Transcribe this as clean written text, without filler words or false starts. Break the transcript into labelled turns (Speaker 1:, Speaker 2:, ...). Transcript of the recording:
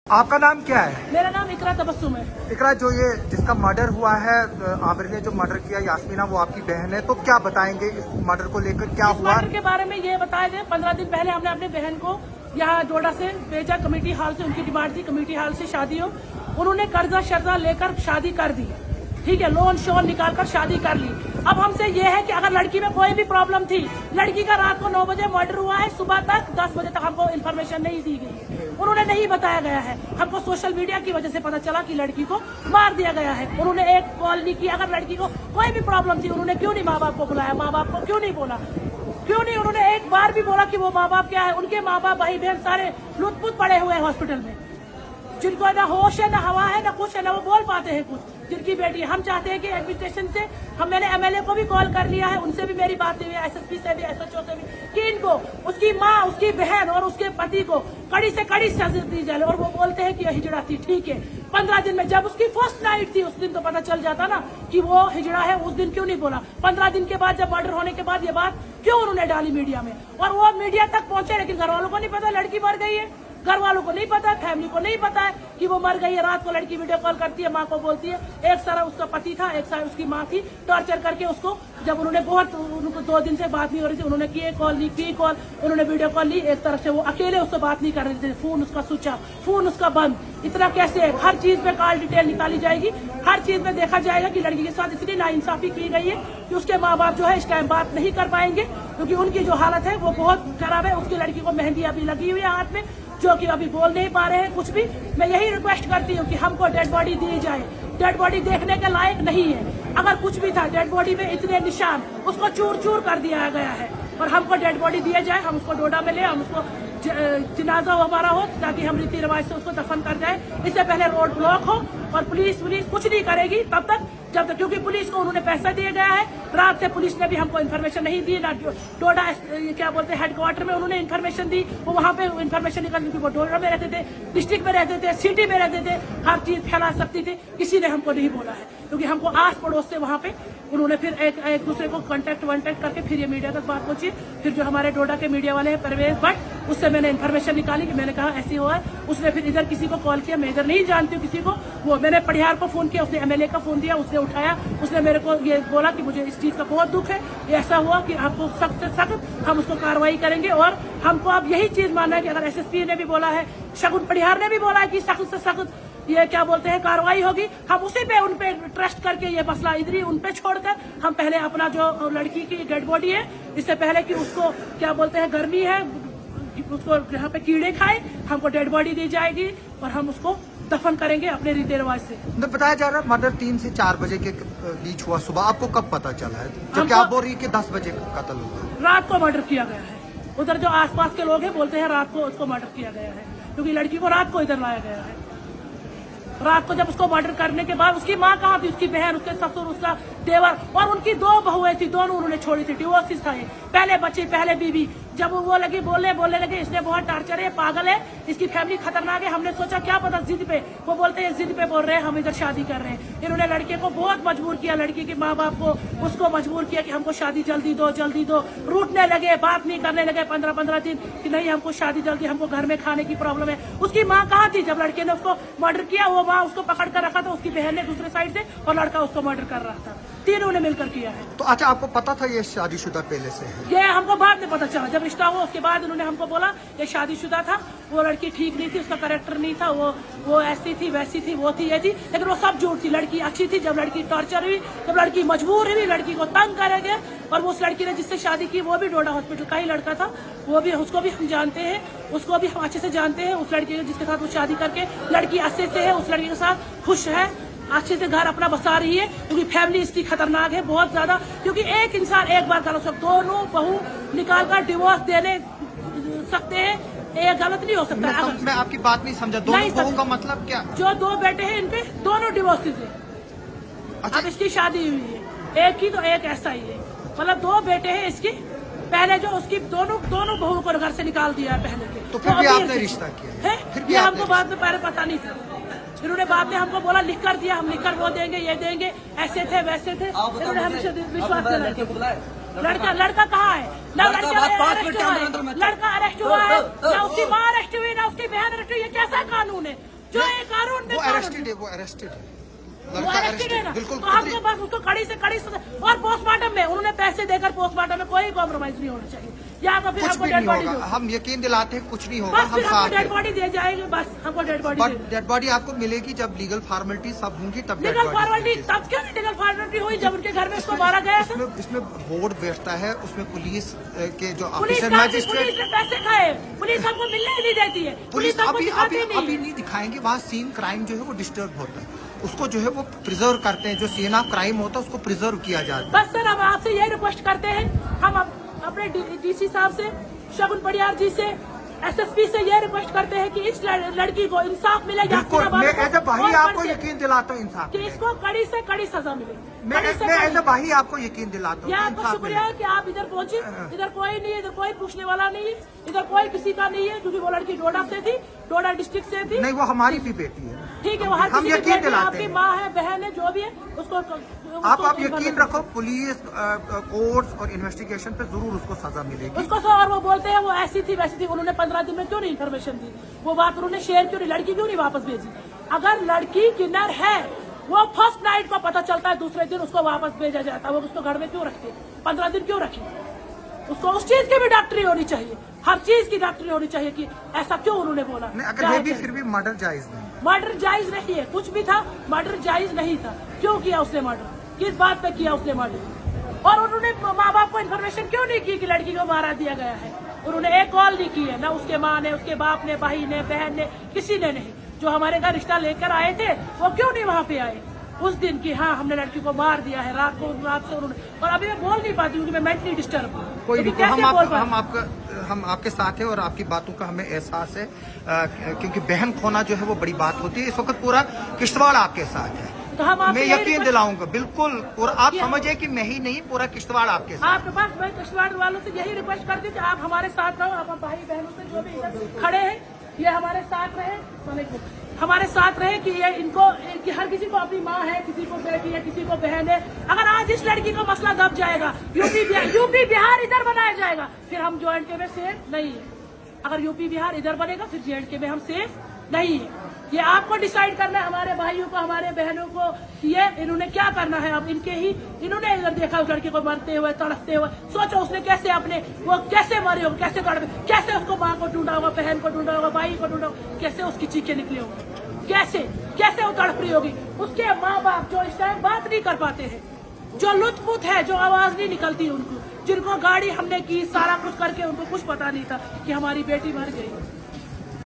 Speaker 1: आपका नाम क्या है?
Speaker 2: मेरा नाम इकरा तबस्सुम है।
Speaker 1: इकरा, जो ये जिसका मर्डर हुआ है, आमिर ने जो मर्डर किया, यास्मीना, वो आपकी बहन है, तो क्या बताएंगे इस मर्डर को लेकर? क्या
Speaker 2: इस
Speaker 1: हुआ
Speaker 2: मर्डर के बारे में ये बताया जाए, 15 दिन पहले हमने अपनी बहन को यहाँ डोडा से भेजा। कमेटी हॉल से उनकी डिमांड थी, कमेटी हॉल से शादी हो। उन्होंने कर्जा शर्जा लेकर शादी कर दी, ठीक है, लोन शोन निकाल कर शादी कर ली। अब हमसे ये है कि अगर लड़की में कोई भी प्रॉब्लम थी, लड़की का रात को 9 बजे मर्डर हुआ है, सुबह तक 10 बजे तक हमको इन्फॉर्मेशन नहीं दी गई है, उन्होंने नहीं बताया गया है। हमको सोशल मीडिया की वजह से पता चला कि लड़की को मार दिया गया है। उन्होंने एक कॉल नहीं की। अगर लड़की को कोई भी प्रॉब्लम थी, उन्होंने क्यों नहीं माँ बाप को बुलाया? माँ बाप को क्यों नहीं बोला? क्यों नहीं उन्होंने एक बार भी बोला कि वो माँ बाप क्या है? उनके माँ बाप भाई बहन सारे लुटपुट पड़े हुए हैं हॉस्पिटल में, जिनको ना होश है, ना हवा है, ना कुछ है, ना वो बोल पाते हैं कुछ। जिनकी बेटी, हम चाहते हैं कि एडमिनिस्ट्रेशन से, मैंने एमएलए को भी कॉल कर लिया है, उनसे भी मेरी बात हुई है, एसएसपी से भी, एसएचओ से भी, कि इनको, उसकी माँ, उसकी बहन और उसके पति को कड़ी से कड़ी सजा दी जाए। और वो बोलते हैं कि हिजड़ा थी, ठीक है, 15 दिन में, जब उसकी फर्स्ट नाइट थी उस दिन तो पता चल जाता ना कि वो हिजड़ा है। उस दिन क्यों नहीं बोला? 15 दिन के बाद, जब मर्डर होने के बाद ये बात क्यों उन्होंने डाली मीडिया में? और वो मीडिया तक पहुंचे, लेकिन घर वालों को नहीं पता लड़की मर गई है। घर वालों को नहीं पता है, फैमिली को नहीं पता है कि वो मर गई है। रात को लड़की वीडियो कॉल करती है, माँ को बोलती है। एक सारा उसका पति था, एक सारा उसकी माँ थी, टॉर्चर करके उसको, जब उन्होंने उनको 2 दिन से बात नहीं हो रही थी, उन्होंने किए कॉल, नहीं की कॉल, उन्होंने वीडियो कॉल ली। एक तरफ से वो अकेले उससे बात नहीं कर रहे थे, फोन उसका स्विच ऑफ, फोन उसका बंद। इतना कैसे है? हर चीज में कॉल डिटेल निकाली जाएगी, हर चीज में देखा जाएगा कि लड़की के साथ इतनी नाइंसाफी की गई है कि उसके माँ बाप जो है इस टाइम बात नहीं कर पाएंगे, क्योंकि उनकी जो हालत है वो बहुत खराब है। उसकी लड़की को मेहंदी अभी लगी हुई है हाथ में, जो कि अभी बोल नहीं पा रहे हैं कुछ भी। मैं यही रिक्वेस्ट करती हूँ कि हमको डेड बॉडी दी जाए। डेड बॉडी देखने के लायक नहीं है। अगर कुछ भी था, डेड बॉडी में इतने निशान, उसको चूर चूर कर दिया गया है। और हमको डेड बॉडी दिया जाए, हम उसको डोडा में ले, हम उसको जनाजा हमारा हो, ताकि हम रीति रिवाज से उसको दफन कर जाए। इससे पहले रोड ब्लॉक हो और पुलिस कुछ नहीं करेगी तब तक, जब तक, क्योंकि पुलिस को उन्होंने पैसा दिया गया है। रात से पुलिस ने भी हमको इन्फॉर्मेशन नहीं दी, ना डोडा क्या बोलते हैं हेडक्वार्टर में उन्होंने इन्फॉर्मेशन दी, वो वहाँ पे इन्फॉर्मेशन निकाल, क्योंकि वो डोडा में रहते थे, डिस्ट्रिक्ट में रहते थे, सिटी में रहते थे, हर चीज फैला सकती थी। किसी ने हमको नहीं बोला है, क्योंकि हमको आस पड़ोस से वहाँ पे उन्होंने फिर एक दूसरे को कॉन्टेक्ट करके फिर ये मीडिया तक बात पहुंची। फिर जो हमारे डोडा के मीडिया वाले हैं परवेज भट्ट, उससे मैंने इन्फॉर्मेशन निकाली कि मैंने कहा ऐसी हुआ है। उसने फिर इधर किसी को कॉल किया, मैं इधर नहीं जानती हूँ किसी को। वो मैंने परिहार को फोन किया, उसने एमएलए का फोन दिया, उसने उठाया, उसने मेरे को ये बोला कि मुझे इस चीज का बहुत दुख है, ऐसा हुआ कि आपको सख्त से सख्त हम उसको कार्रवाई करेंगे। और हमको अब यही चीज मानना है कि अगर एसएसपी ने भी बोला है, शगुन परिहार ने भी बोला है कि सख्त से सख्त ये क्या बोलते हैं कार्रवाई होगी, हम उसी पे उन पे ट्रस्ट करके ये मसला इधर ही उन पे छोड़कर हम पहले अपना जो लड़की की डेड बॉडी है, इससे पहले कि उसको क्या बोलते हैं गर्मी है, उसको यहाँ पे कीड़े खाए, हमको डेड बॉडी दी जाएगी और हम उसको दफन करेंगे अपने रीति रिवाज से।
Speaker 1: बताया जा रहा है मर्डर 3 से 4 बजे के बीच हुआ। सुबह आपको कब पता चला है? जबकि आप बोल रही है कि 10 बजे कत्ल हुआ।
Speaker 2: रात को मर्डर किया गया है। उधर जो आसपास के लोग हैं बोलते हैं रात को उसको मर्डर किया गया है, क्योंकि लड़की को रात को इधर लाया गया है। रात को जब उसको मर्डर करने के बाद उसकी माँ कहाँ थी, उसकी बहन, उसके ससुर, उसका देवर और उनकी 2 बहुएं थी, दोनों उन्होंने छोड़ी थी। डिवोर्सिस था ये, पहले बच्चे, पहले बीवी। जब वो लगी बोलने लगे इसने बहुत टार्चर है, पागल है, इसकी फैमिली खतरनाक है। हमने सोचा क्या पता जिद पे, वो बोलते हैं जिद पे बोल रहे हैं, हम इधर शादी कर रहे हैं। इन्होंने लड़के को बहुत मजबूर किया, लड़की के माँ बाप को, उसको मजबूर किया कि हमको शादी जल्दी दो। रूठने लगे, बात नहीं करने लगे 15-15 दिन कि नहीं हमको शादी जल्दी, हमको घर में खाने की प्रॉब्लम है। उसकी माँ कहाँ थी जब लड़के ने उसको मर्डर किया? वो माँ उसको पकड़ कर रखा था, उसकी बहन ने दूसरे साइड से, और लड़का उसको मर्डर कर रहा था। तीनों ने मिलकर किया है।
Speaker 1: तो अच्छा, आपको पता था ये शादीशुदा पहले से है?
Speaker 2: ये हमको बाद में पता चला, जब रिश्ता हुआ उसके बाद उन्होंने हमको बोला ये शादीशुदा था, वो लड़की ठीक नहीं थी, उसका कैरेक्टर नहीं था, वो ऐसी थी, वैसी थी, वो थी, ये थी, लेकिन वो सब झूठ थी। लड़की अच्छी थी। जब लड़की टॉर्चर हुई, जब लड़की मजबूर हुई, लड़की को तंग करेंगे, और उस लड़की ने जिससे शादी की वो भी डोडा हॉस्पिटल का ही लड़का था, वो भी, उसको भी हम जानते हैं, उसको भी हम अच्छे से जानते हैं। उस लड़की जिसके साथ वो शादी करके लड़की अच्छे से है, उस लड़की के साथ खुश है, अच्छे से घर अपना बसा रही है, क्योंकि फैमिली इसकी खतरनाक है बहुत ज्यादा। क्योंकि एक इंसान एक बार गलत, दोनों बहू निकाल कर डिवोर्स देने सकते हैं, ये गलत नहीं हो सकता।
Speaker 1: मैं आपकी बात नहीं समझा। दोनों बहू का मतलब क्या? जो
Speaker 2: 2 बेटे हैं इनके, दोनों डिवोर्सेज है।
Speaker 1: अच्छा।
Speaker 2: अब इसकी शादी हुई है, एक ही तो एक ऐसा ही है, मतलब 2 बेटे हैं इसकी। पहले जो उसकी दोनों बहू को घर से निकाल दिया है पहले के।
Speaker 1: तो फिर भी आपने रिश्ता किया है? फिर भी
Speaker 2: ये हमको बाद में पहले पता नहीं था। इन्होंने बाद में हमको बोला लिख कर दिया, हम लिख कर वो देंगे, ये देंगे, ऐसे थे वैसे थे। इन्होंने हमसे विश्वास दिलाया। लड़का कहाँ है? ना लड़का अरेस्ट हुआ है, ना उसकी माँ अरेस्ट हुई, ना उसकी बहन अरेस्ट हुई। ये कैसा कानून है?
Speaker 1: अरेस्टेड है, वो अरेस्टेड है,
Speaker 2: वो
Speaker 1: लड़का
Speaker 2: arrested है ना,
Speaker 1: बिल्कुल।
Speaker 2: तो हमको बस उसको कड़ी से कड़ी सजा, और पोस्टमार्टम में उन्होंने पैसे देकर पोस्टमार्टम में कोई कॉम्प्रोमाइज नहीं होना चाहिए, या तो फिर
Speaker 1: कुछ
Speaker 2: हमको
Speaker 1: भी
Speaker 2: डेड
Speaker 1: नहीं
Speaker 2: बॉडी
Speaker 1: होगा, हम यकीन दिलाते हैं कुछ नहीं होगा,
Speaker 2: बस
Speaker 1: हम
Speaker 2: फिर हमको
Speaker 1: साथ
Speaker 2: डेड
Speaker 1: हैं।
Speaker 2: बॉडी दे जाएंगे, बस हमको dead body
Speaker 1: but dead body आपको मिलेगी जब लीगल फॉर्मेलिटी सब होंगी, तब डेड
Speaker 2: लीगल फॉर्मेलिटी
Speaker 1: बॉडी।
Speaker 2: तब क्यों नहीं लीगल फॉर्मेलिटी हुई जब उनके घर में उसको मारा गया था?
Speaker 1: इसमें बोर्ड बैठता है, उसमें पुलिस के जो
Speaker 2: पुलिस
Speaker 1: ऑफिसर
Speaker 2: पुलिस
Speaker 1: मैजिस्ट्रेट,
Speaker 2: ने पैसे खाए, पुलिस हमको मिलने ही नहीं देती है,
Speaker 1: पुलिस
Speaker 2: हमको
Speaker 1: अभी
Speaker 2: दिखाती
Speaker 1: अभी
Speaker 2: नहीं।
Speaker 1: अभी नहीं दिखाएंगे, वहाँ सीन क्राइम जो है वो डिस्टर्ब होता है, उसको जो है वो प्रिजर्व करते हैं, जो सीन ऑफ क्राइम होता है उसको प्रिजर्व किया जाता है।
Speaker 2: बस सर हम आपसे यही रिक्वेस्ट करते हैं, हम अपने डीसी साहब से, शगुन पड़ियार जी से, एसएसपी से ये रिक्वेस्ट करते हैं कि इस लड़की को इंसाफ मिले,
Speaker 1: बिल्कुल,
Speaker 2: यास्मीना
Speaker 1: मैं
Speaker 2: बानो
Speaker 1: एज ए
Speaker 2: को,
Speaker 1: भाई
Speaker 2: और
Speaker 1: आपको
Speaker 2: पर से
Speaker 1: यकीन दिलाता हूँ इंसाफ
Speaker 2: कि इसको कड़ी से कड़ी सजा मिले।
Speaker 1: मैं
Speaker 2: कड़ी से
Speaker 1: एज ए
Speaker 2: कड़ी।
Speaker 1: भाई आपको यकीन दिलाता
Speaker 2: या
Speaker 1: हूँ
Speaker 2: आपका
Speaker 1: इंसाफ
Speaker 2: शुक्रिया है
Speaker 1: मिलेगा।
Speaker 2: कि आप इधर पहुंचे, इधर कोई नहीं है, इधर कोई पूछने वाला नहीं है, इधर कोई किसी का नहीं है, क्योंकि वो लड़की डोडा से थी, डोडा डिस्ट्रिक्ट से थी।
Speaker 1: नहीं, वो हमारी भी बेटी है,
Speaker 2: ठीक है, वो हर
Speaker 1: हम
Speaker 2: किसी की
Speaker 1: यकीन
Speaker 2: बेटी है,
Speaker 1: दिलाते
Speaker 2: आपकी
Speaker 1: हैं।
Speaker 2: माँ है, बहन है, जो भी है उसको
Speaker 1: आप यकीन रखो, पुलिस कोर्ट्स और इन्वेस्टिगेशन पे जरूर उसको सजा मिलेगी।
Speaker 2: उसको सो, और वो बोलते हैं वो ऐसी थी वैसी थी, उन्होंने 15 दिन में क्यों नहीं इन्फॉर्मेशन दी, वो बात उन्होंने शेयर क्यों नहीं, लड़की क्यों नहीं वापस भेजी? अगर लड़की किन्नर है, वो फर्स्ट नाइट को पता चलता है, दूसरे दिन उसको वापस भेजा जाता है, वो उसको घर में क्यों रखते, 15 दिन क्यों रखी? उसको उस चीज की भी डॉक्टरी होनी चाहिए, हर चीज की डॉक्टरी होनी चाहिए कि ऐसा क्यों उन्होंने बोला।
Speaker 1: नहीं, अगर है भी फिर भी मर्डर जायज नहीं।
Speaker 2: मर्डर जायज नहीं है, कुछ भी था, मर्डर जायज नहीं था। क्यों किया उसने मर्डर, किस बात पे किया उसने मर्डर? और उन्होंने माँ बाप को इन्फॉर्मेशन क्यों नहीं की कि लड़की को मारा दिया गया है? उन्होंने एक कॉल नहीं की है, ना उसके माँ ने, उसके बाप ने, भाई ने, बहन ने, किसी ने नहीं। जो हमारे घर रिश्ता लेकर आए थे वो क्यों नहीं वहाँ पे आए उस दिन की? हाँ, हमने लड़की को मार दिया है, रात से उन्होंने, और अभी मैं बोल नहीं पाती क्योंकि मैं मेंटली डिस्टर्ब हूँ।
Speaker 1: कोई नहीं,
Speaker 2: कैसे
Speaker 1: हम आपके साथ हैं और आपकी बातों का हमें एहसास है, क्योंकि बहन खोना जो है वो बड़ी बात होती है। इस वक्त पूरा किश्तवाड़ आपके साथ है,
Speaker 2: तो हम
Speaker 1: मैं यकीन दिलाऊंगा बिल्कुल, और आप समझे कि मैं ही नहीं, पूरा किश्तवाड़ आपके साथ।
Speaker 2: आपके पास मैं किश्तवाड़ वालों से यही रिक्वेस्ट करती हूँ कि आप हमारे साथ रहो, आप भाई बहनों से जो भी इधर खड़े हैं ये हमारे साथ रहे, हमारे साथ रहे कि ये इनको कि हर किसी को अपनी माँ है, किसी को बेटी है, किसी को बहन है। अगर आज इस लड़की का मसला दब जाएगा, यूपी बिहार इधर बनाया जाएगा, फिर हम JNK में सेफ नहीं है। अगर यूपी बिहार इधर बनेगा फिर JNK में हम सेफ नहीं है। ये आपको डिसाइड करना है, हमारे भाइयों को, हमारे बहनों को, ये इन्होंने क्या करना है। अब इन्होंने इधर देखा उस लड़के को मरते हुए, तड़पते हुए, सोचो उसने कैसे अपने, वो कैसे मरे हो, कैसे तड़पे, कैसे उसको माँ को ढूंढा होगा, बहन को ढूंढा होगा, भाई को ढूंढा होगा, कैसे उसकी चीखें निकली होगी, कैसे वो तड़प रही होगी। उसके माँ बाप जो इस टाइम बात नहीं कर पाते हैं, जो लुत्फुत है, जो आवाज नहीं निकलती उनको, जिनको गाड़ी हमने की, सारा कुछ करके उनको कुछ पता नहीं था कि हमारी बेटी मर गई।